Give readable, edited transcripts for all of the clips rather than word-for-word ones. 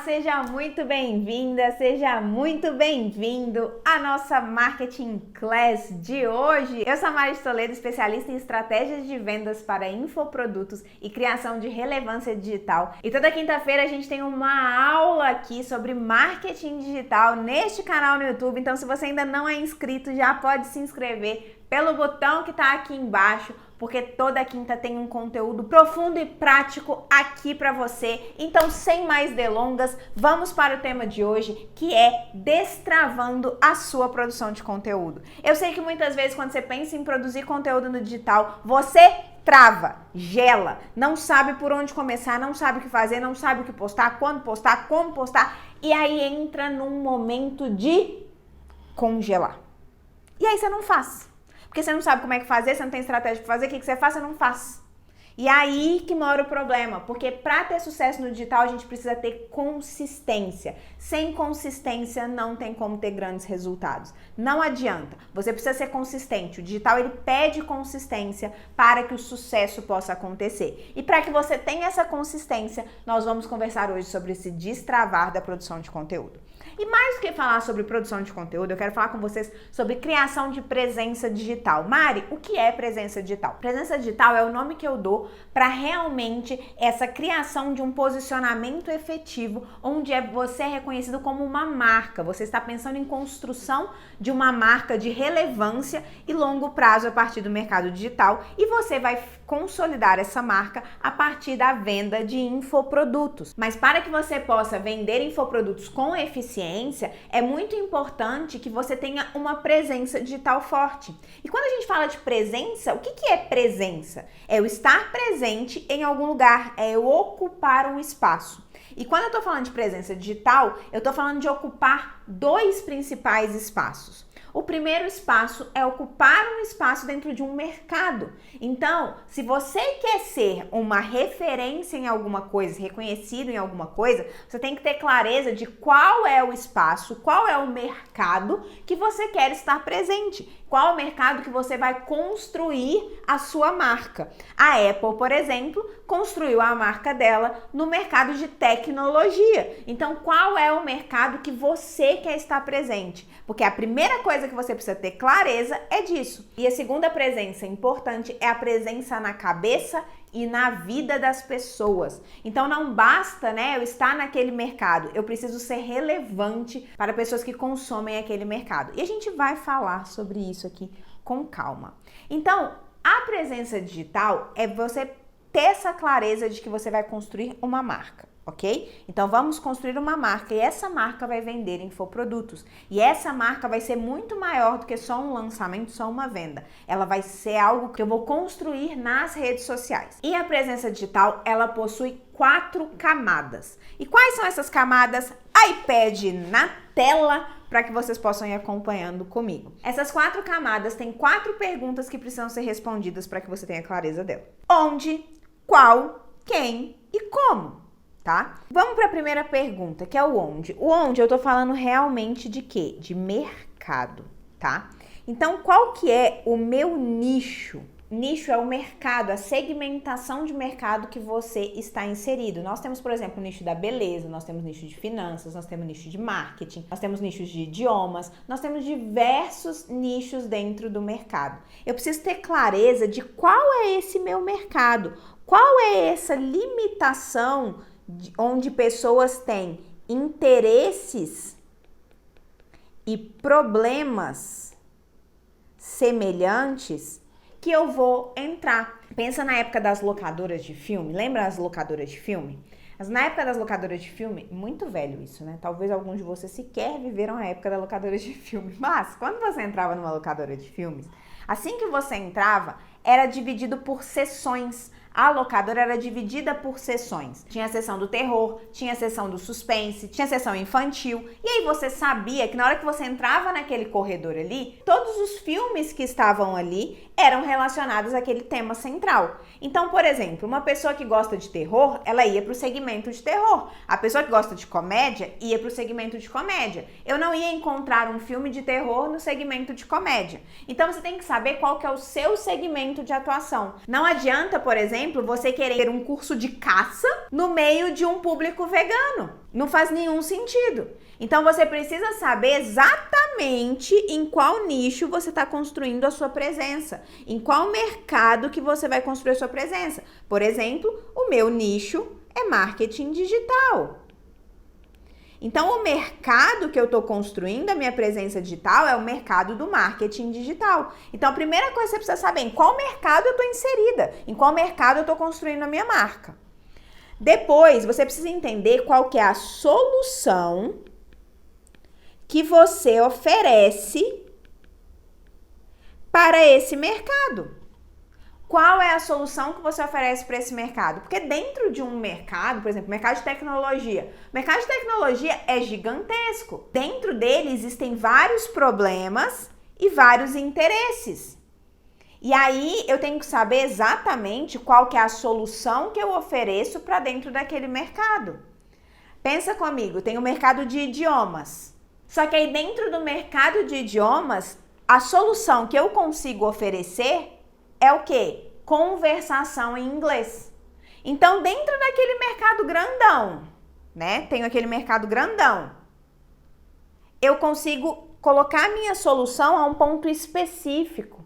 Seja muito bem-vinda, seja muito bem-vindo à nossa Marketing Class de hoje. Eu sou a Mari Toledo, especialista em estratégias de vendas para infoprodutos e criação de relevância digital. E toda quinta-feira a gente tem uma aula aqui sobre marketing digital neste canal no YouTube. Então, se você ainda não é inscrito, já pode se inscrever pelo botão que está aqui embaixo, porque toda quinta tem um conteúdo profundo e prático aqui para você. Então, sem mais delongas, vamos para o tema de hoje, que é destravando a sua produção de conteúdo. Eu sei que muitas vezes quando você pensa em produzir conteúdo no digital, você trava, gela, não sabe por onde começar, não sabe o que fazer, não sabe o que postar, quando postar, como postar, e aí entra num momento de congelar. E aí você não faz. Porque você não sabe como é que fazer, você não tem estratégia para fazer, o que você faz? Você não faz. E aí que mora o problema, porque para ter sucesso no digital a gente precisa ter consistência. Sem consistência não tem como ter grandes resultados. Não adianta, você precisa ser consistente. O digital ele pede consistência para que o sucesso possa acontecer. E para que você tenha essa consistência, nós vamos conversar hoje sobre esse destravar da produção de conteúdo. E mais do que falar sobre produção de conteúdo, eu quero falar com vocês sobre criação de presença digital. Mari, o que é presença digital? Presença digital é o nome que eu dou para realmente essa criação de um posicionamento efetivo, onde você é reconhecido como uma marca. Você está pensando em construção de uma marca de relevância e longo prazo a partir do mercado digital, e você vai consolidar essa marca a partir da venda de infoprodutos. Mas para que você possa vender infoprodutos com eficiência, é muito importante que você tenha uma presença digital forte. E quando a gente fala de presença, o que é presença? É o estar presente em algum lugar, é eu ocupar um espaço. E quando eu tô falando de presença digital, eu tô falando de ocupar dois principais espaços. O primeiro espaço é ocupar um espaço dentro de um mercado. Então, se você quer ser uma referência em alguma coisa, reconhecido em alguma coisa, você tem que ter clareza de qual é o espaço, qual é o mercado que você quer estar presente. Qual é o mercado que você vai construir a sua marca? A Apple, por exemplo, construiu a marca dela no mercado de tecnologia. Então, qual é o mercado que você quer estar presente? Porque a primeira coisa que você precisa ter clareza é disso. E a segunda presença importante é a presença na cabeça e na vida das pessoas. Então não basta, eu estar naquele mercado, eu preciso ser relevante para pessoas que consomem aquele mercado. E a gente vai falar sobre isso aqui com calma. Então, a presença digital é você ter essa clareza de que você vai construir uma marca, ok? Então vamos construir uma marca e essa marca vai vender infoprodutos. E essa marca vai ser muito maior do que só um lançamento, só uma venda. Ela vai ser algo que eu vou construir nas redes sociais. E a presença digital, ela possui 4 camadas. E quais são essas camadas? iPad na tela para que vocês possam ir acompanhando comigo. Essas 4 camadas têm 4 perguntas que precisam ser respondidas para que você tenha clareza dela. Onde, qual, quem e como. Tá? Vamos para a primeira pergunta, que é o onde. O onde eu tô falando realmente de quê? De mercado, tá? Então, qual que é o meu nicho? Nicho é o mercado, a segmentação de mercado que você está inserido. Nós temos, por exemplo, o nicho da beleza, nós temos nicho de finanças, nós temos nicho de marketing, nós temos nichos de idiomas, nós temos diversos nichos dentro do mercado. Eu preciso ter clareza de qual é esse meu mercado, qual é essa limitação onde pessoas têm interesses e problemas semelhantes que eu vou entrar. Pensa na época das locadoras de filme. Lembra as locadoras de filme? Mas na época das locadoras de filme, muito velho isso, né? Talvez alguns de vocês sequer viveram a época das locadoras de filme. Mas quando você entrava numa locadora de filmes, assim que você entrava, era dividido por sessões. A locadora era dividida por sessões. Tinha a sessão do terror, tinha a sessão do suspense, tinha a sessão infantil. E aí você sabia que na hora que você entrava naquele corredor ali, todos os filmes que estavam ali eram relacionados àquele tema central. Então, por exemplo, uma pessoa que gosta de terror, ela ia para o segmento de terror. A pessoa que gosta de comédia ia para o segmento de comédia. Eu não ia encontrar um filme de terror no segmento de comédia. Então, você tem que saber qual que é o seu segmento de atuação. Não adianta, por exemplo, exemplo, você querer um curso de caça no meio de um público vegano. Não faz nenhum sentido. Então, você precisa saber exatamente em qual nicho você está construindo a sua presença, em qual mercado que você vai construir a sua presença. Por exemplo, o meu nicho é marketing digital. Então, o mercado que eu estou construindo a minha presença digital é o mercado do marketing digital. Então, a primeira coisa que você precisa saber é em qual mercado eu estou inserida, em qual mercado eu estou construindo a minha marca. Depois, você precisa entender qual que é a solução que você oferece para esse mercado. Qual é a solução que você oferece para esse mercado? Porque dentro de um mercado, por exemplo, mercado de tecnologia, o mercado de tecnologia é gigantesco. Dentro dele existem vários problemas e vários interesses. E aí eu tenho que saber exatamente qual que é a solução que eu ofereço para dentro daquele mercado. Pensa comigo, tem o mercado de idiomas. Só que aí dentro do mercado de idiomas, a solução que eu consigo oferecer é o quê? Conversação em inglês. Então, dentro daquele mercado grandão, né? Tenho aquele mercado grandão. Eu consigo colocar a minha solução a um ponto específico.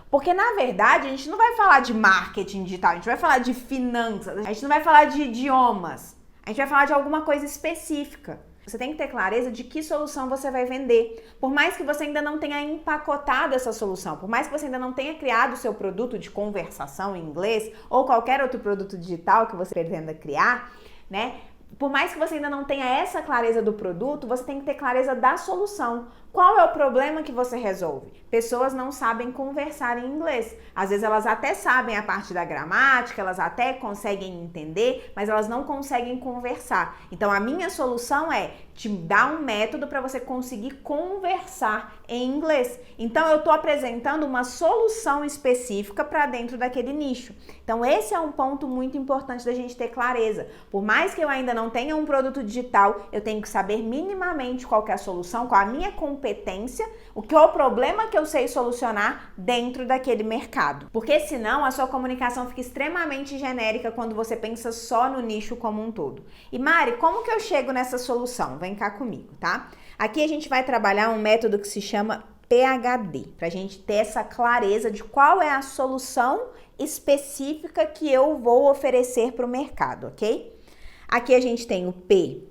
Porque, na verdade, a gente não vai falar de marketing digital, a gente vai falar de finanças, a gente não vai falar de idiomas, a gente vai falar de alguma coisa específica. Você tem que ter clareza de que solução você vai vender. Por mais que você ainda não tenha empacotado essa solução, por mais que você ainda não tenha criado o seu produto de conversação em inglês ou qualquer outro produto digital que você pretenda criar, né? Por mais que você ainda não tenha essa clareza do produto, você tem que ter clareza da solução. Qual é o problema que você resolve? Pessoas não sabem conversar em inglês. Às vezes elas até sabem a parte da gramática, elas até conseguem entender, mas elas não conseguem conversar. Então a minha solução é te dar um método para você conseguir conversar em inglês. Então eu estou apresentando uma solução específica para dentro daquele nicho. Então esse é um ponto muito importante da gente ter clareza. Por mais que eu ainda não tenha um produto digital, eu tenho que saber minimamente qual que é a solução, qual a minha competência, o que é o problema que eu sei solucionar dentro daquele mercado. Porque senão a sua comunicação fica extremamente genérica quando você pensa só no nicho como um todo. E Mari, como que eu chego nessa solução? Vem cá comigo, tá? Aqui a gente vai trabalhar um método que se chama PHD, pra gente ter essa clareza de qual é a solução específica que eu vou oferecer para o mercado, ok? Aqui a gente tem o P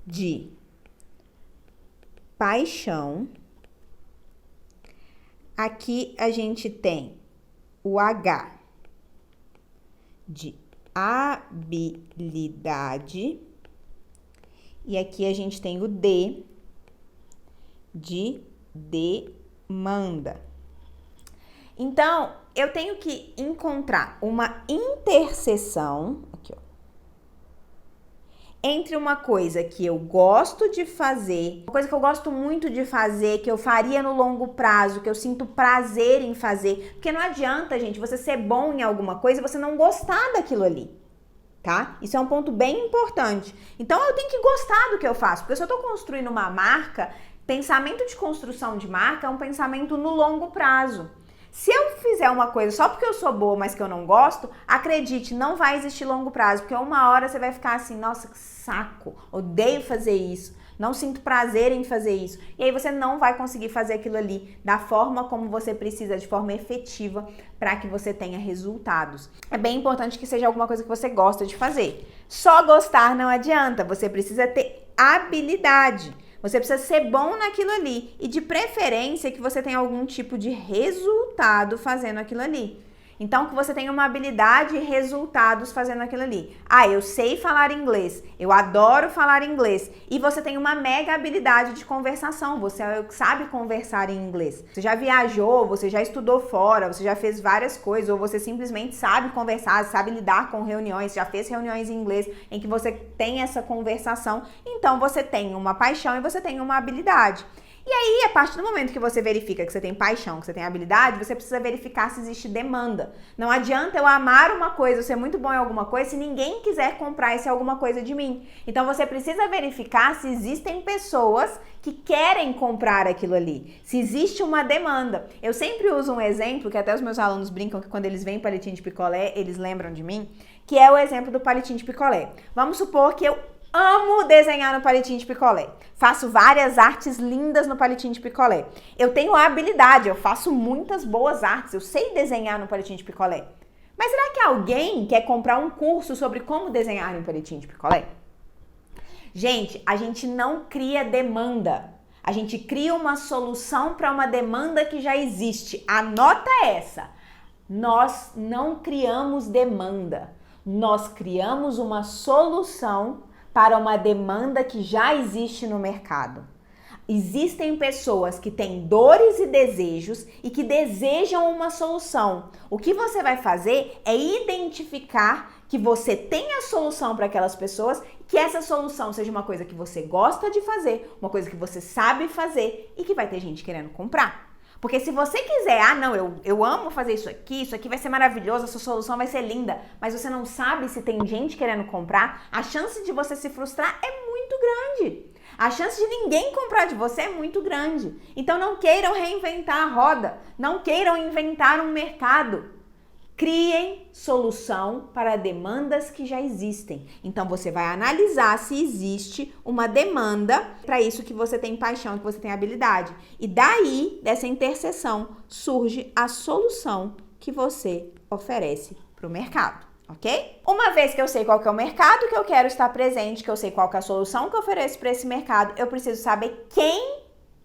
de paixão. Aqui a gente tem o H de habilidade. E aqui a gente tem o D de demanda. Então, eu tenho que encontrar uma interseção aqui, ó, entre uma coisa que eu gosto de fazer, uma coisa que eu gosto muito de fazer, que eu faria no longo prazo, que eu sinto prazer em fazer. Porque não adianta, gente, você ser bom em alguma coisa e você não gostar daquilo ali, tá? Isso é um ponto bem importante. Então, eu tenho que gostar do que eu faço, porque se eu tô construindo uma marca, pensamento de construção de marca é um pensamento no longo prazo. Se eu fizer uma coisa só porque eu sou boa, mas que eu não gosto, acredite, não vai existir longo prazo, porque uma hora você vai ficar assim, nossa, que saco, odeio fazer isso, não sinto prazer em fazer isso. E aí você não vai conseguir fazer aquilo ali da forma como você precisa, de forma efetiva, para que você tenha resultados. É bem importante que seja alguma coisa que você gosta de fazer. Só gostar não adianta, você precisa ter habilidade. Você precisa ser bom naquilo ali e de preferência que você tenha algum tipo de resultado fazendo aquilo ali. Então, que você tenha uma habilidade e resultados fazendo aquilo ali. Ah, eu sei falar inglês, eu adoro falar inglês. E você tem uma mega habilidade de conversação, você sabe conversar em inglês. Você já viajou, você já estudou fora, você já fez várias coisas, ou você simplesmente sabe conversar, sabe lidar com reuniões, já fez reuniões em inglês em que você tem essa conversação. Então, você tem uma paixão e você tem uma habilidade. E aí, a partir do momento que você verifica que você tem paixão, que você tem habilidade, você precisa verificar se existe demanda. Não adianta eu amar uma coisa, eu ser muito bom em alguma coisa, se ninguém quiser comprar esse alguma coisa de mim. Então, você precisa verificar se existem pessoas que querem comprar aquilo ali, se existe uma demanda. Eu sempre uso um exemplo, que até os meus alunos brincam que quando eles veem palitinho de picolé, eles lembram de mim, que é o exemplo do palitinho de picolé. Vamos supor que eu amo desenhar no palitinho de picolé. Faço várias artes lindas no palitinho de picolé. Eu tenho a habilidade, eu faço muitas boas artes, eu sei desenhar no palitinho de picolé. Mas será que alguém quer comprar um curso sobre como desenhar no palitinho de picolé? Gente, a gente não cria demanda. A gente cria uma solução para uma demanda que já existe. Anota essa. Nós não criamos demanda. Nós criamos uma solução para uma demanda que já existe no mercado. Existem pessoas que têm dores e desejos e que desejam uma solução. O que você vai fazer é identificar que você tem a solução para aquelas pessoas, que essa solução seja uma coisa que você gosta de fazer, uma coisa que você sabe fazer e que vai ter gente querendo comprar. Porque se você quiser, não, eu amo fazer isso aqui vai ser maravilhoso, essa solução vai ser linda, mas você não sabe se tem gente querendo comprar, a chance de você se frustrar é muito grande. A chance de ninguém comprar de você é muito grande. Então não queiram reinventar a roda, não queiram inventar um mercado. Criem solução para demandas que já existem. Então você vai analisar se existe uma demanda para isso que você tem paixão, que você tem habilidade. E daí, dessa interseção, surge a solução que você oferece para o mercado, ok? Uma vez que eu sei qual que é o mercado que eu quero estar presente, que eu sei qual que é a solução que eu ofereço para esse mercado, eu preciso saber quem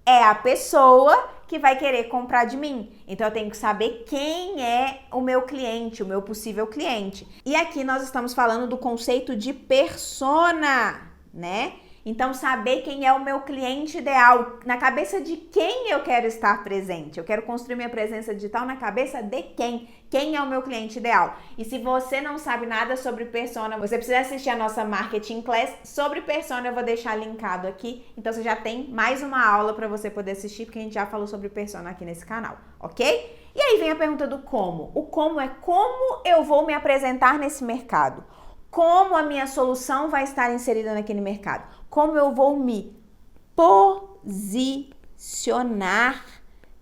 é a pessoa que vai querer comprar de mim. Então eu tenho que saber quem é o meu cliente, o meu possível cliente. E aqui nós estamos falando do conceito de persona, né? Então saber quem é o meu cliente ideal, na cabeça de quem eu quero estar presente. Eu quero construir minha presença digital na cabeça de quem? Quem é o meu cliente ideal? E se você não sabe nada sobre persona, você precisa assistir a nossa Marketing Class sobre persona, eu vou deixar linkado aqui. Então você já tem mais uma aula para você poder assistir, porque a gente já falou sobre persona aqui nesse canal, ok? E aí vem a pergunta do como. O como é como eu vou me apresentar nesse mercado? Como a minha solução vai estar inserida naquele mercado? Como eu vou me posicionar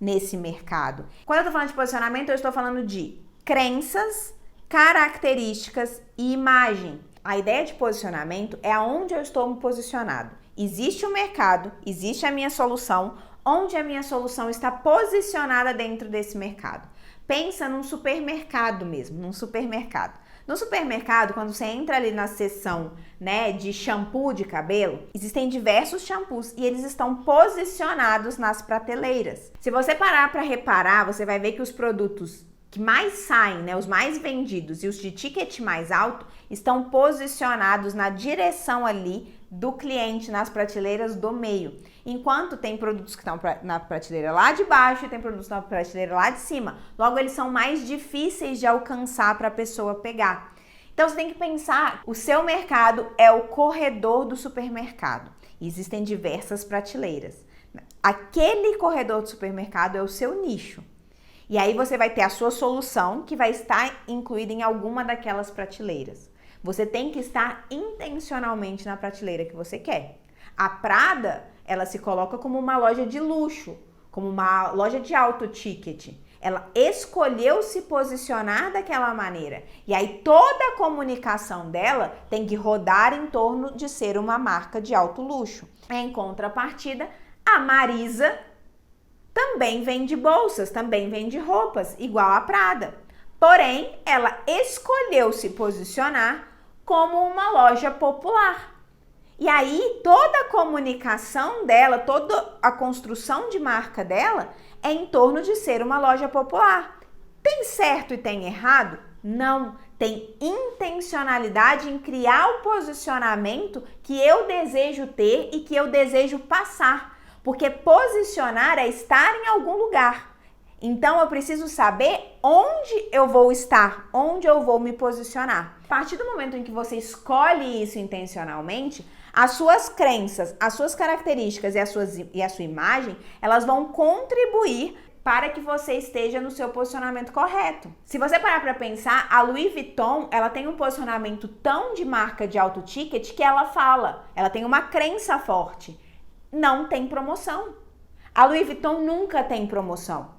nesse mercado? Quando eu tô falando de posicionamento, eu estou falando de crenças, características e imagem. A ideia de posicionamento é aonde eu estou me posicionado. Existe o mercado, existe a minha solução, onde a minha solução está posicionada dentro desse mercado. Pensa num supermercado mesmo, num supermercado. No supermercado, quando você entra ali na seção, né, de shampoo de cabelo, existem diversos shampoos e eles estão posicionados nas prateleiras. Se você parar para reparar, você vai ver que os produtos que mais saem, né, os mais vendidos e os de ticket mais alto, estão posicionados na direção ali do cliente, nas prateleiras do meio. Enquanto tem produtos que estão na prateleira lá de baixo e tem produtos na prateleira lá de cima. Logo, eles são mais difíceis de alcançar para a pessoa pegar. Então, você tem que pensar, o seu mercado é o corredor do supermercado. Existem diversas prateleiras. Aquele corredor do supermercado é o seu nicho. E aí você vai ter a sua solução que vai estar incluída em alguma daquelas prateleiras. Você tem que estar intencionalmente na prateleira que você quer. A Prada, ela se coloca como uma loja de luxo, como uma loja de alto ticket. Ela escolheu se posicionar daquela maneira. E aí toda a comunicação dela tem que rodar em torno de ser uma marca de alto luxo. Em contrapartida, a Marisa também vende bolsas, também vende roupas, igual a Prada. Porém, ela escolheu se posicionar como uma loja popular. E aí, toda a comunicação dela, toda a construção de marca dela é em torno de ser uma loja popular. Tem certo e tem errado? Não. Tem intencionalidade em criar o posicionamento que eu desejo ter e que eu desejo passar. Porque posicionar é estar em algum lugar. Então eu preciso saber onde eu vou estar, onde eu vou me posicionar. A partir do momento em que você escolhe isso intencionalmente, as suas crenças, as suas características e a sua imagem, elas vão contribuir para que você esteja no seu posicionamento correto. Se você parar para pensar, a Louis Vuitton, ela tem um posicionamento tão de marca de alto ticket que ela tem uma crença forte. Não tem promoção. A Louis Vuitton nunca tem promoção.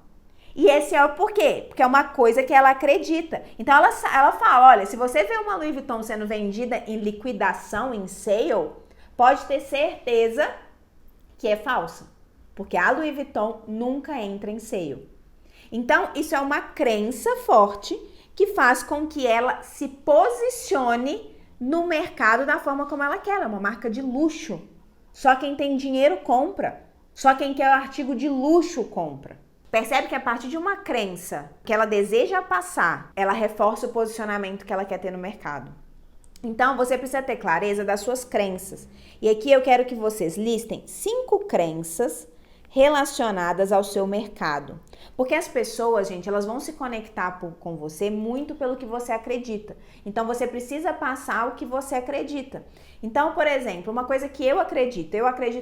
E esse é o porquê, porque é uma coisa que ela acredita. Então ela fala, olha, se você vê uma Louis Vuitton sendo vendida em liquidação, em sale, pode ter certeza que é falsa. Porque a Louis Vuitton nunca entra em sale. Então, isso é uma crença forte que faz com que ela se posicione no mercado da forma como ela quer. Ela é uma marca de luxo. Só quem tem dinheiro compra. Só quem quer o artigo de luxo compra. Percebe que a partir de uma crença que ela deseja passar, ela reforça o posicionamento que ela quer ter no mercado. Então, você precisa ter clareza das suas crenças. E aqui eu quero que vocês listem 5 crenças relacionadas ao seu mercado. Porque as pessoas, gente, elas vão se conectar com você muito pelo que você acredita. Então, você precisa passar o que você acredita. Então, por exemplo, uma coisa que eu acredito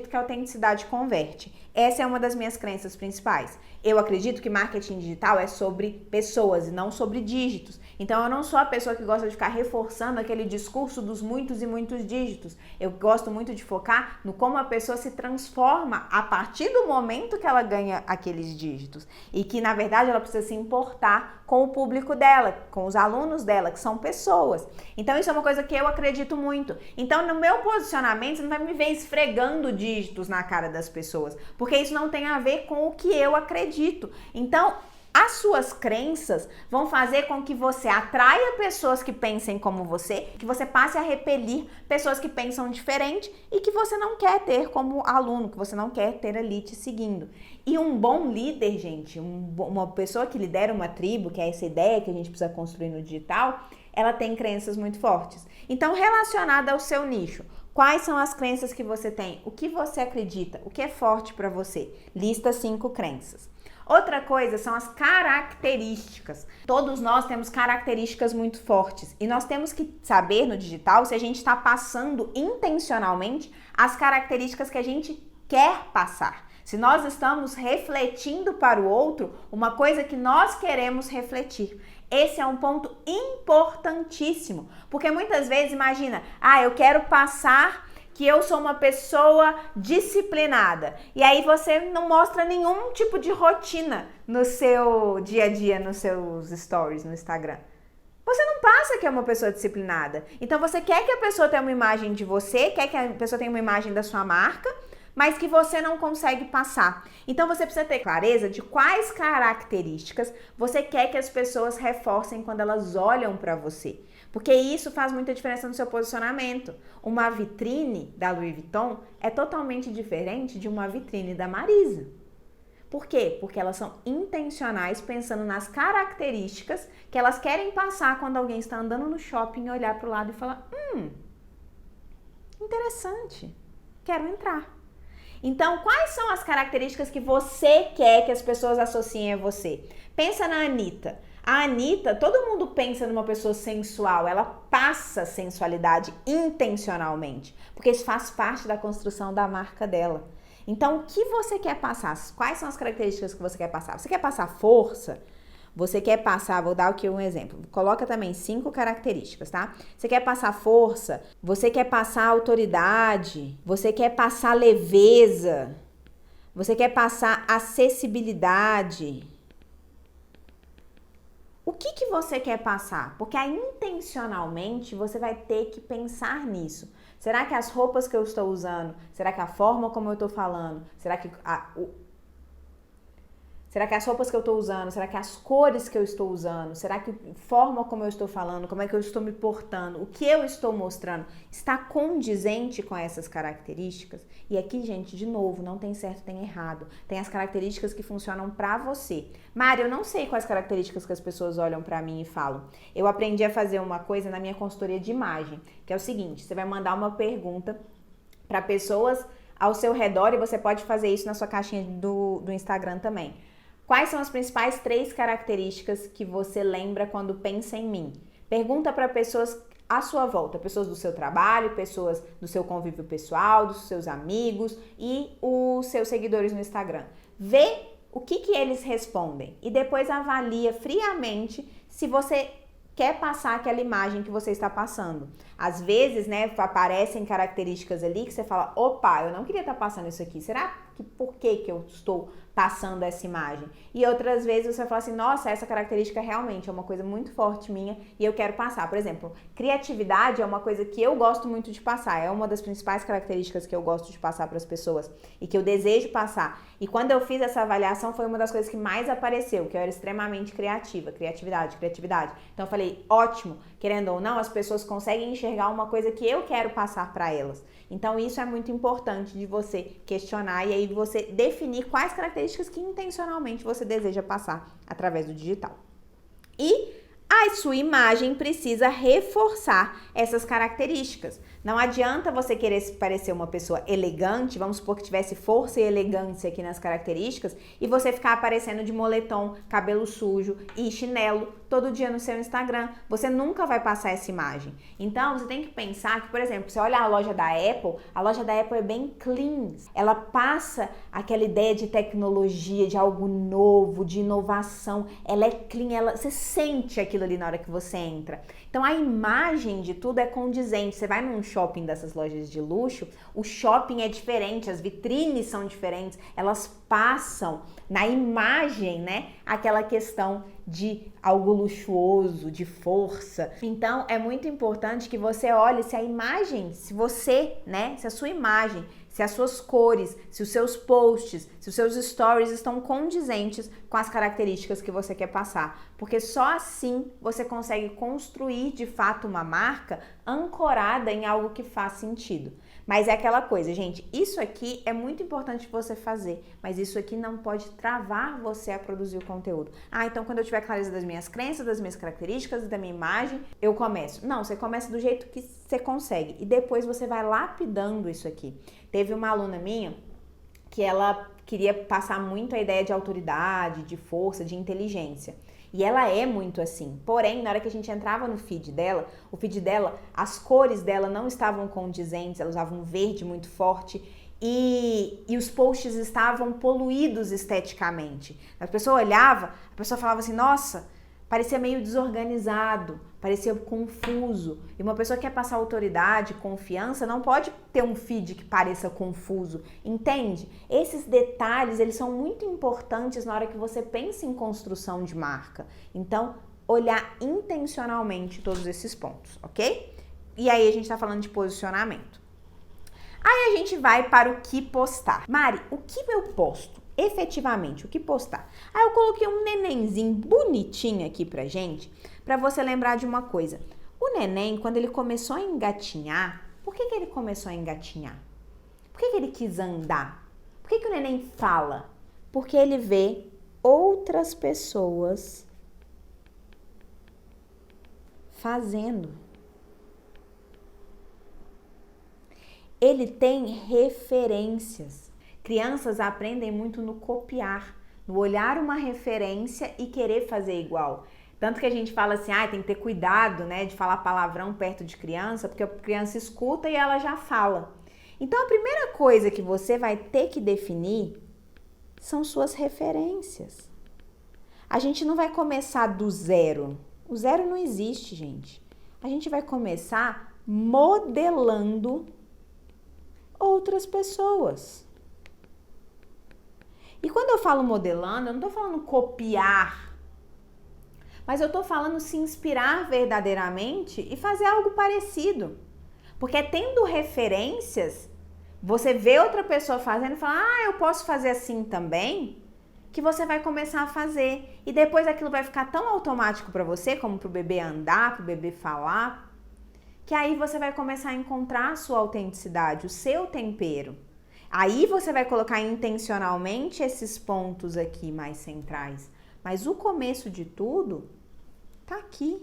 que a autenticidade converte. Essa é uma das minhas crenças principais. Eu acredito que marketing digital é sobre pessoas e não sobre dígitos. Então, eu não sou a pessoa que gosta de ficar reforçando aquele discurso dos muitos e muitos dígitos. Eu gosto muito de focar no como a pessoa se transforma a partir do momento que ela ganha aqueles dígitos. E que, na verdade, ela precisa se importar com o público dela, com os alunos dela, que são pessoas. Então, isso é uma coisa que eu acredito muito. Então, no meu posicionamento, você não vai me ver esfregando dígitos na cara das pessoas, porque isso não tem a ver com o que eu acredito. Então, as suas crenças vão fazer com que você atraia pessoas que pensem como você, que você passe a repelir pessoas que pensam diferente e que você não quer ter como aluno, que você não quer ter ali te seguindo. E um bom líder, gente, uma pessoa que lidera uma tribo, que é essa ideia que a gente precisa construir no digital, ela tem crenças muito fortes. Então, relacionada ao seu nicho, quais são as crenças que você tem? O que você acredita? O que é forte para você? Lista 5 crenças. Outra coisa são as características. Todos nós temos características muito fortes e nós temos que saber no digital se a gente está passando intencionalmente as características que a gente quer passar. Se nós estamos refletindo para o outro uma coisa que nós queremos refletir. Esse é um ponto importantíssimo, porque muitas vezes, imagina, eu quero passar que eu sou uma pessoa disciplinada. E aí você não mostra nenhum tipo de rotina no seu dia a dia, nos seus stories no Instagram. Você não passa que é uma pessoa disciplinada. Então você quer que a pessoa tenha uma imagem de você, quer que a pessoa tenha uma imagem da sua marca, mas que você não consegue passar. Então você precisa ter clareza de quais características você quer que as pessoas reforcem quando elas olham para você. Porque isso faz muita diferença no seu posicionamento. Uma vitrine da Louis Vuitton é totalmente diferente de uma vitrine da Marisa. Por quê? Porque elas são intencionais pensando nas características que elas querem passar quando alguém está andando no shopping e olhar para o lado e falar: interessante, quero entrar. Então, quais são as características que você quer que as pessoas associem a você? Pensa na Anitta. A Anitta, todo mundo pensa numa pessoa sensual, ela passa sensualidade intencionalmente, porque isso faz parte da construção da marca dela. Então, o que você quer passar? Quais são as características que você quer passar? Você quer passar força? Você quer passar, vou dar aqui um exemplo, coloca também 5 características, tá? Você quer passar força, você quer passar autoridade, você quer passar leveza, você quer passar acessibilidade. O que você quer passar? Porque aí, intencionalmente você vai ter que pensar nisso. Será que as roupas que eu estou usando, será que a forma como eu estou falando, será que as roupas que eu estou usando, será que as cores que eu estou usando, será que a forma como eu estou falando, como é que eu estou me portando, o que eu estou mostrando, está condizente com essas características? E aqui, gente, de novo, não tem certo, tem errado. Tem as características que funcionam pra você. Mari, eu não sei quais características que as pessoas olham pra mim e falam. Eu aprendi a fazer uma coisa na minha consultoria de imagem, que é o seguinte: você vai mandar uma pergunta para pessoas ao seu redor, e você pode fazer isso na sua caixinha do Instagram também. Quais são as principais 3 características que você lembra quando pensa em mim? Pergunta para pessoas à sua volta, pessoas do seu trabalho, pessoas do seu convívio pessoal, dos seus amigos e os seus seguidores no Instagram. Vê o que eles respondem e depois avalia friamente se você quer passar aquela imagem que você está passando. Às vezes, né, aparecem características ali que você fala, opa, eu não queria estar passando isso aqui, será que por que eu estou passando essa imagem? E outras vezes você fala assim, nossa, essa característica realmente é uma coisa muito forte minha e eu quero passar. Por exemplo, criatividade é uma coisa que eu gosto muito de passar, é uma das principais características que eu gosto de passar para as pessoas e que eu desejo passar. E quando eu fiz essa avaliação foi uma das coisas que mais apareceu, que eu era extremamente criativa, criatividade. Então eu falei, ótimo, querendo ou não, as pessoas conseguem enxergar uma coisa que eu quero passar para elas. Então isso é muito importante de você questionar e aí você definir quais características que intencionalmente você deseja passar através do digital. E a sua imagem precisa reforçar essas características. Não adianta você querer parecer uma pessoa elegante, vamos supor que tivesse força e elegância aqui nas características, e você ficar aparecendo de moletom, cabelo sujo e chinelo todo dia no seu Instagram. Você nunca vai passar essa imagem. Então, você tem que pensar que, por exemplo, você olha a loja da Apple é bem clean. Ela passa aquela ideia de tecnologia, de algo novo, de inovação. Ela é clean, você sente aquilo ali na hora que você entra. Então, a imagem de tudo é condizente. Você vai num shopping dessas lojas de luxo, o shopping é diferente, as vitrines são diferentes, elas passam na imagem, né, aquela questão de algo luxuoso, de força. Então, é muito importante que você olhe se a imagem, se a sua imagem, se as suas cores, se os seus posts, se os seus stories estão condizentes com as características que você quer passar. Porque só assim você consegue construir de fato uma marca ancorada em algo que faz sentido. Mas é aquela coisa, gente, isso aqui é muito importante você fazer, mas isso aqui não pode travar você a produzir o conteúdo. Ah, então quando eu tiver clareza das minhas crenças, das minhas características, da minha imagem, eu começo. Não, você começa do jeito que você consegue e depois você vai lapidando isso aqui. Teve uma aluna minha que ela queria passar muito a ideia de autoridade, de força, de inteligência. E ela é muito assim. Porém, na hora que a gente entrava no feed dela, as cores dela não estavam condizentes, ela usava um verde muito forte e os posts estavam poluídos esteticamente. A pessoa olhava, a pessoa falava assim, nossa, parecia meio desorganizado, parecia confuso. E uma pessoa que quer passar autoridade, confiança, não pode ter um feed que pareça confuso, entende? Esses detalhes, eles são muito importantes na hora que você pensa em construção de marca. Então, olhar intencionalmente todos esses pontos, ok? E aí a gente tá falando de posicionamento. Aí a gente vai para o que postar. Mari, o que eu posto? Efetivamente, o que postar? Aí eu coloquei um nenenzinho bonitinho aqui pra gente, pra você lembrar de uma coisa. O neném, quando ele começou a engatinhar, por que ele começou a engatinhar? Por que ele quis andar? Por que o neném fala? Porque ele vê outras pessoas fazendo. Ele tem referências. Crianças aprendem muito no copiar, no olhar uma referência e querer fazer igual. Tanto que a gente fala assim, tem que ter cuidado, né, de falar palavrão perto de criança, porque a criança escuta e ela já fala. Então, a primeira coisa que você vai ter que definir são suas referências. A gente não vai começar do zero. O zero não existe, gente. A gente vai começar modelando outras pessoas. E quando eu falo modelando, eu não tô falando copiar, mas eu tô falando se inspirar verdadeiramente e fazer algo parecido. Porque tendo referências, você vê outra pessoa fazendo e fala, eu posso fazer assim também, que você vai começar a fazer. E depois aquilo vai ficar tão automático para você, como pro bebê andar, pro bebê falar, que aí você vai começar a encontrar a sua autenticidade, o seu tempero. Aí você vai colocar intencionalmente esses pontos aqui mais centrais. Mas o começo de tudo tá aqui.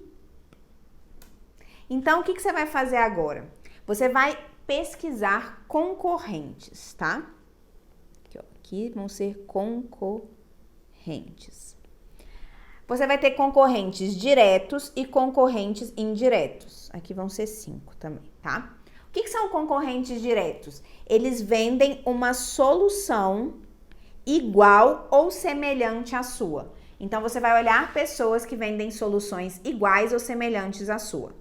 Então, o que você vai fazer agora? Você vai pesquisar concorrentes, tá? Aqui vão ser concorrentes. Você vai ter concorrentes diretos e concorrentes indiretos. Aqui vão ser 5 também, tá? O que são concorrentes diretos? Eles vendem uma solução igual ou semelhante à sua. Então, você vai olhar pessoas que vendem soluções iguais ou semelhantes à sua.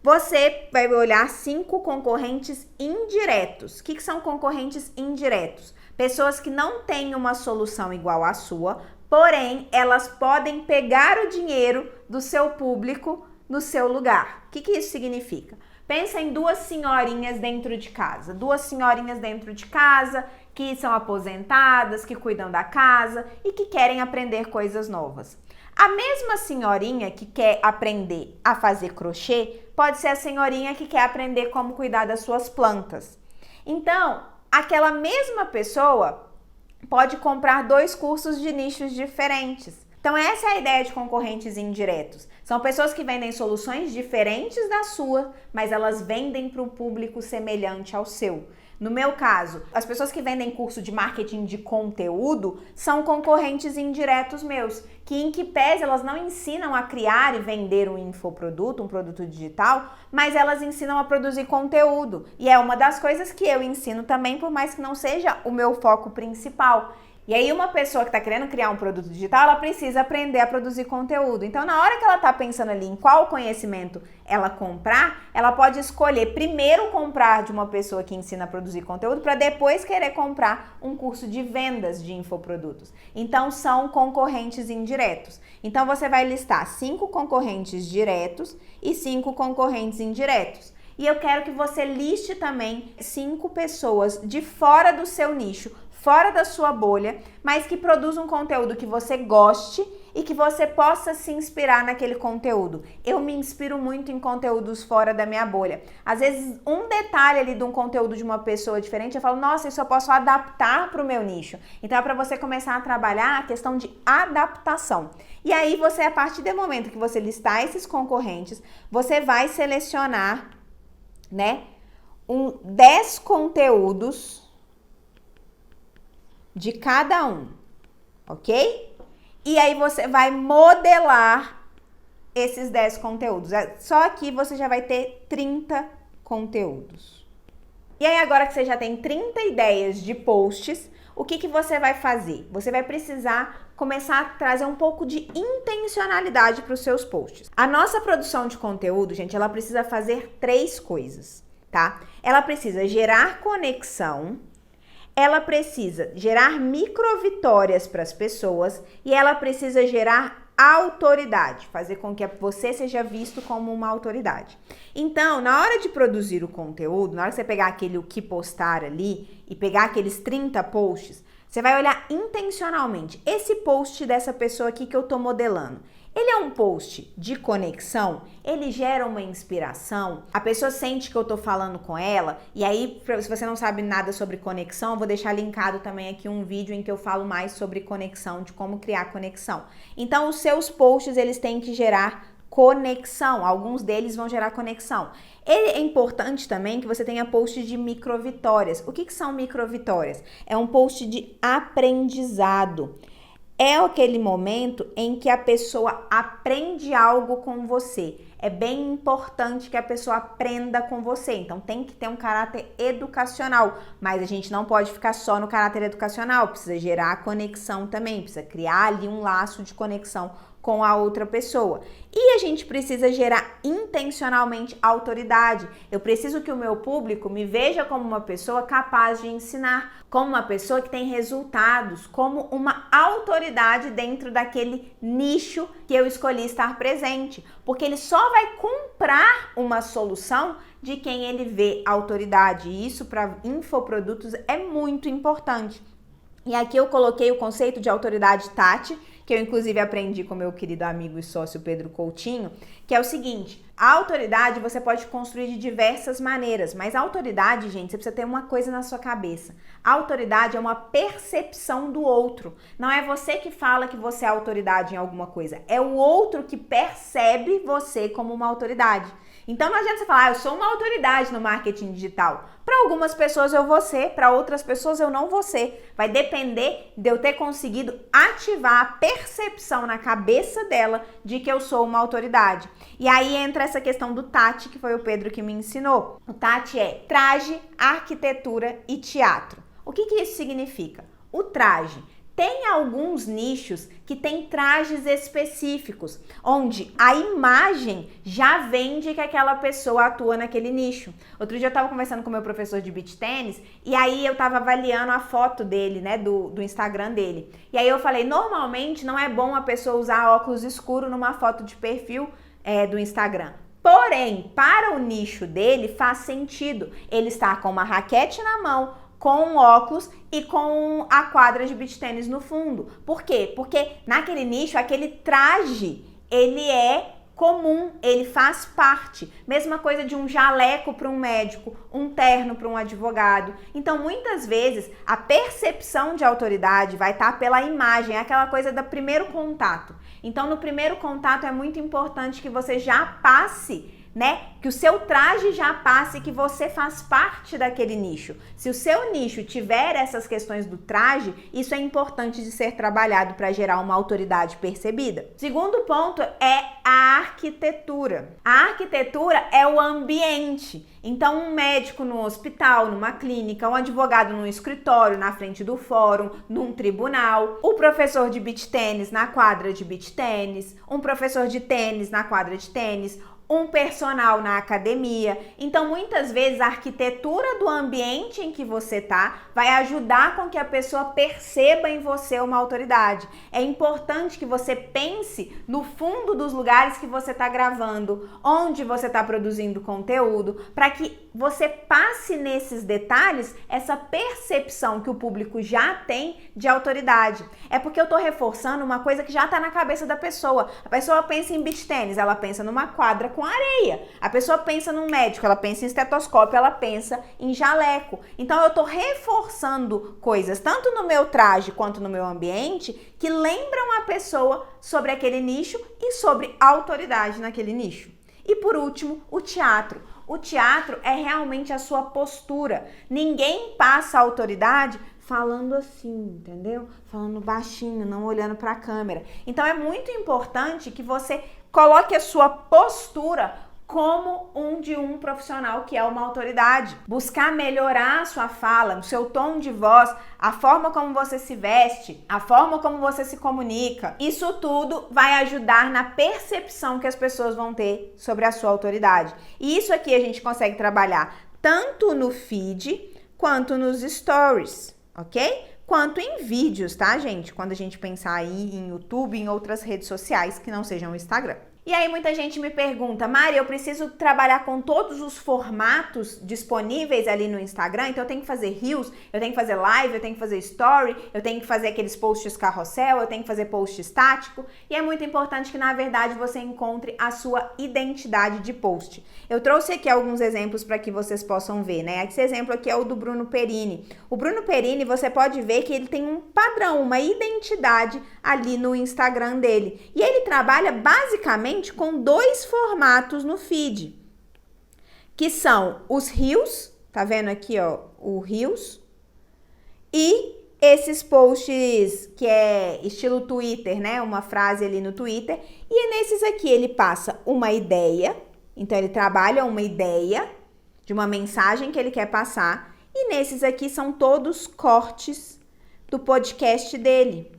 Você vai olhar 5 concorrentes indiretos. O que são concorrentes indiretos? Pessoas que não têm uma solução igual à sua, porém, elas podem pegar o dinheiro do seu público no seu lugar. O que isso significa? Pensa em 2 senhorinhas dentro de casa. 2 senhorinhas dentro de casa que são aposentadas, que cuidam da casa e que querem aprender coisas novas. A mesma senhorinha que quer aprender a fazer crochê pode ser a senhorinha que quer aprender como cuidar das suas plantas. Então, aquela mesma pessoa pode comprar 2 cursos de nichos diferentes. Então, essa é a ideia de concorrentes indiretos. São pessoas que vendem soluções diferentes da sua, mas elas vendem para um público semelhante ao seu. No meu caso, as pessoas que vendem curso de marketing de conteúdo são concorrentes indiretos meus, que em que pese elas não ensinam a criar e vender um infoproduto, um produto digital, mas elas ensinam a produzir conteúdo. E é uma das coisas que eu ensino também, por mais que não seja o meu foco principal. E aí uma pessoa que está querendo criar um produto digital, ela precisa aprender a produzir conteúdo. Então, na hora que ela está pensando ali em qual conhecimento ela comprar, ela pode escolher primeiro comprar de uma pessoa que ensina a produzir conteúdo para depois querer comprar um curso de vendas de infoprodutos. Então, são concorrentes indiretos. Então, você vai listar 5 concorrentes diretos e 5 concorrentes indiretos. E eu quero que você liste também 5 pessoas de fora do seu nicho, fora da sua bolha, mas que produz um conteúdo que você goste e que você possa se inspirar naquele conteúdo. Eu me inspiro muito em conteúdos fora da minha bolha. Às vezes, um detalhe ali de um conteúdo de uma pessoa diferente, eu falo, nossa, isso eu posso adaptar para o meu nicho. Então, é para você começar a trabalhar a questão de adaptação. E aí, você, a partir do momento que você listar esses concorrentes, você vai selecionar, 10 conteúdos de cada um, ok? E aí você vai modelar esses 10 conteúdos. Só aqui você já vai ter 30 conteúdos. E aí agora que você já tem 30 ideias de posts, o que você vai fazer? Você vai precisar começar a trazer um pouco de intencionalidade para os seus posts. A nossa produção de conteúdo, gente, ela precisa fazer 3 coisas, tá? Ela precisa gerar conexão, ela precisa gerar micro-vitórias para as pessoas e ela precisa gerar autoridade, fazer com que você seja visto como uma autoridade. Então, na hora de produzir o conteúdo, na hora que você pegar aquele o que postar ali e pegar aqueles 30 posts, você vai olhar intencionalmente esse post dessa pessoa aqui que eu tô modelando. Ele é um post de conexão, ele gera uma inspiração, a pessoa sente que eu tô falando com ela, e aí, se você não sabe nada sobre conexão, eu vou deixar linkado também aqui um vídeo em que eu falo mais sobre conexão, de como criar conexão. Então, os seus posts, eles têm que gerar conexão, alguns deles vão gerar conexão. É importante também que você tenha posts de micro-vitórias. O que são micro-vitórias? É um post de aprendizado. É aquele momento em que a pessoa aprende algo com você. É bem importante que a pessoa aprenda com você. Então, tem que ter um caráter educacional. Mas a gente não pode ficar só no caráter educacional. Precisa gerar conexão também. Precisa criar ali um laço de conexão com a outra pessoa. E a gente precisa gerar intencionalmente autoridade. Eu preciso que o meu público me veja como uma pessoa capaz de ensinar, como uma pessoa que tem resultados, como uma autoridade dentro daquele nicho que eu escolhi estar presente. Porque ele só vai comprar uma solução de quem ele vê autoridade. E isso para infoprodutos é muito importante. E aqui eu coloquei o conceito de autoridade Tati, que eu inclusive aprendi com meu querido amigo e sócio Pedro Coutinho, que é o seguinte: a autoridade você pode construir de diversas maneiras, mas a autoridade, gente, você precisa ter uma coisa na sua cabeça. A autoridade é uma percepção do outro. Não é você que fala que você é autoridade em alguma coisa, é o outro que percebe você como uma autoridade. Então não adianta você falar, eu sou uma autoridade no marketing digital. Para algumas pessoas eu vou ser, para outras pessoas eu não vou ser. Vai depender de eu ter conseguido ativar a percepção na cabeça dela de que eu sou uma autoridade. E aí entra essa questão do TAT, que foi o Pedro que me ensinou. O TAT é traje, arquitetura e teatro. O que isso significa? O traje. Tem alguns nichos que tem trajes específicos, onde a imagem já vende que aquela pessoa atua naquele nicho. Outro dia eu estava conversando com o meu professor de beach tênis e aí eu estava avaliando a foto dele, né, do Instagram dele. E aí eu falei, normalmente não é bom a pessoa usar óculos escuros numa foto de perfil do Instagram. Porém, para o nicho dele faz sentido. Ele está com uma raquete na mão, com óculos e com a quadra de beach tênis no fundo. Por quê? Porque naquele nicho, aquele traje, ele é comum, ele faz parte. Mesma coisa de um jaleco para um médico, um terno para um advogado. Então, muitas vezes, a percepção de autoridade vai estar pela imagem, é aquela coisa do primeiro contato. Então, no primeiro contato é muito importante que você já passe, né? Que o seu traje já passe, que você faz parte daquele nicho. Se o seu nicho tiver essas questões do traje, isso é importante de ser trabalhado para gerar uma autoridade percebida. Segundo ponto é a arquitetura. A arquitetura é o ambiente. Então, um médico no hospital, numa clínica, um advogado num escritório, na frente do fórum, num tribunal, o professor de beach tênis na quadra de beach tênis, um professor de tênis na quadra de tênis, um personal na academia. Então, muitas vezes, a arquitetura do ambiente em que você tá vai ajudar com que a pessoa perceba em você uma autoridade. É importante que você pense no fundo dos lugares que você tá gravando, onde você tá produzindo conteúdo, para que você passe nesses detalhes essa percepção que o público já tem de autoridade. É porque eu tô reforçando uma coisa que já tá na cabeça da pessoa. A pessoa pensa em beach tênis, ela pensa numa quadra com areia. A pessoa pensa num médico, ela pensa em estetoscópio, ela pensa em jaleco. Então eu tô reforçando coisas, tanto no meu traje quanto no meu ambiente, que lembram a pessoa sobre aquele nicho e sobre a autoridade naquele nicho. E por último, o teatro. O teatro é realmente a sua postura. Ninguém passa a autoridade falando assim, entendeu? Falando baixinho, não olhando para a câmera. Então é muito importante que você coloque a sua postura como um profissional que é uma autoridade. Buscar melhorar a sua fala, o seu tom de voz, a forma como você se veste, a forma como você se comunica. Isso tudo vai ajudar na percepção que as pessoas vão ter sobre a sua autoridade. E isso aqui a gente consegue trabalhar tanto no feed quanto nos stories, ok? Quanto em vídeos, tá, gente? Quando a gente pensar aí em YouTube e em outras redes sociais que não sejam o Instagram. E aí muita gente me pergunta, Mari, eu preciso trabalhar com todos os formatos disponíveis ali no Instagram, então eu tenho que fazer Reels, eu tenho que fazer Live, eu tenho que fazer Story, eu tenho que fazer aqueles posts carrossel, eu tenho que fazer post estático, e é muito importante que na verdade você encontre a sua identidade de post. Eu trouxe aqui alguns exemplos para que vocês possam ver, né? Esse exemplo aqui é o do Bruno Perini. O Bruno Perini, você pode ver que ele tem um padrão, uma identidade ali no Instagram dele, e ele trabalha basicamente com dois formatos no feed, que são os Reels, tá vendo aqui, ó, o Reels, e esses posts que é estilo Twitter, né, uma frase ali no Twitter, e nesses aqui ele passa uma ideia, então ele trabalha uma ideia de uma mensagem que ele quer passar, e nesses aqui são todos cortes do podcast dele.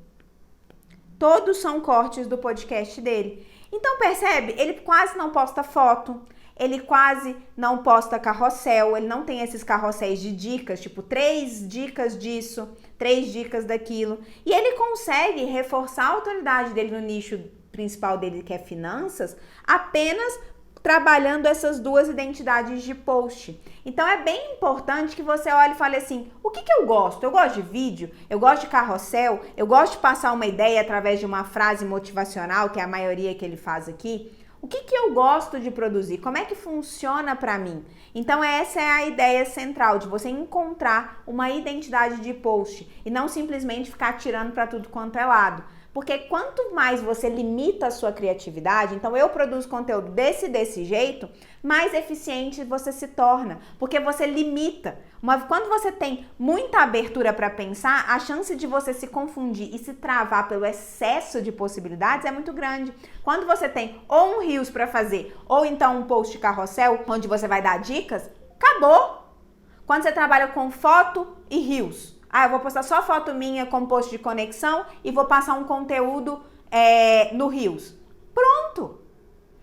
Todos são cortes do podcast dele. Então, percebe? Ele quase não posta foto, ele quase não posta carrossel, ele não tem esses carrosséis de dicas, tipo 3 dicas disso, 3 dicas daquilo. E ele consegue reforçar a autoridade dele no nicho principal dele, que é finanças, apenas trabalhando essas duas identidades de post. Então é bem importante que você olhe e fale assim, o que eu gosto? Eu gosto de vídeo, eu gosto de carrossel, eu gosto de passar uma ideia através de uma frase motivacional, que é a maioria que ele faz aqui. O que eu gosto de produzir? Como é que funciona para mim? Então essa é a ideia central, de você encontrar uma identidade de post e não simplesmente ficar tirando para tudo quanto é lado. Porque quanto mais você limita a sua criatividade, então eu produzo conteúdo desse jeito, mais eficiente você se torna, porque você limita. Quando você tem muita abertura para pensar, a chance de você se confundir e se travar pelo excesso de possibilidades é muito grande. Quando você tem ou um Reels para fazer, ou então um post carrossel, onde você vai dar dicas, acabou. Quando você trabalha com foto e Reels, eu vou postar só foto minha com post de conexão e vou passar um conteúdo no Reels. Pronto!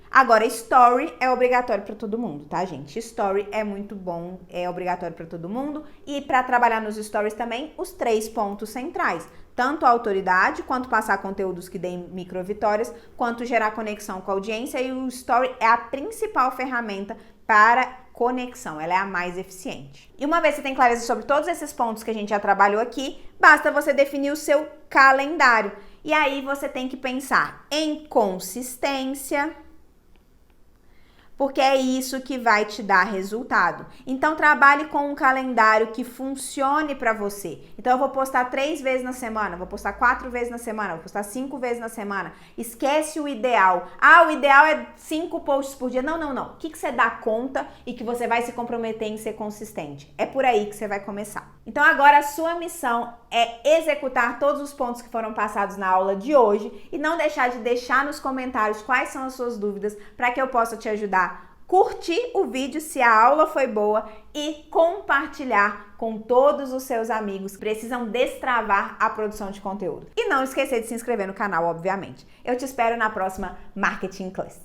Agora, Story é obrigatório para todo mundo, tá, gente? Story é muito bom, é obrigatório para todo mundo. E para trabalhar nos Stories também, os 3 pontos centrais. Tanto a autoridade, quanto passar conteúdos que deem micro-vitórias, quanto gerar conexão com a audiência. E o Story é a principal ferramenta para conexão, ela é a mais eficiente. E uma vez que você tem clareza sobre todos esses pontos que a gente já trabalhou aqui, basta você definir o seu calendário. E aí você tem que pensar em consistência, porque é isso que vai te dar resultado. Então, trabalhe com um calendário que funcione para você. Então, eu vou postar 3 vezes na semana, vou postar 4 vezes na semana, vou postar 5 vezes na semana. Esquece o ideal. O ideal é 5 posts por dia. Não. O que você dá conta e que você vai se comprometer em ser consistente? É por aí que você vai começar. Então, agora a sua missão é executar todos os pontos que foram passados na aula de hoje e não deixar de deixar nos comentários quais são as suas dúvidas para que eu possa te ajudar. Curtir o vídeo se a aula foi boa e compartilhar com todos os seus amigos que precisam destravar a produção de conteúdo. E não esquecer de se inscrever no canal, obviamente. Eu te espero na próxima Marketing Class.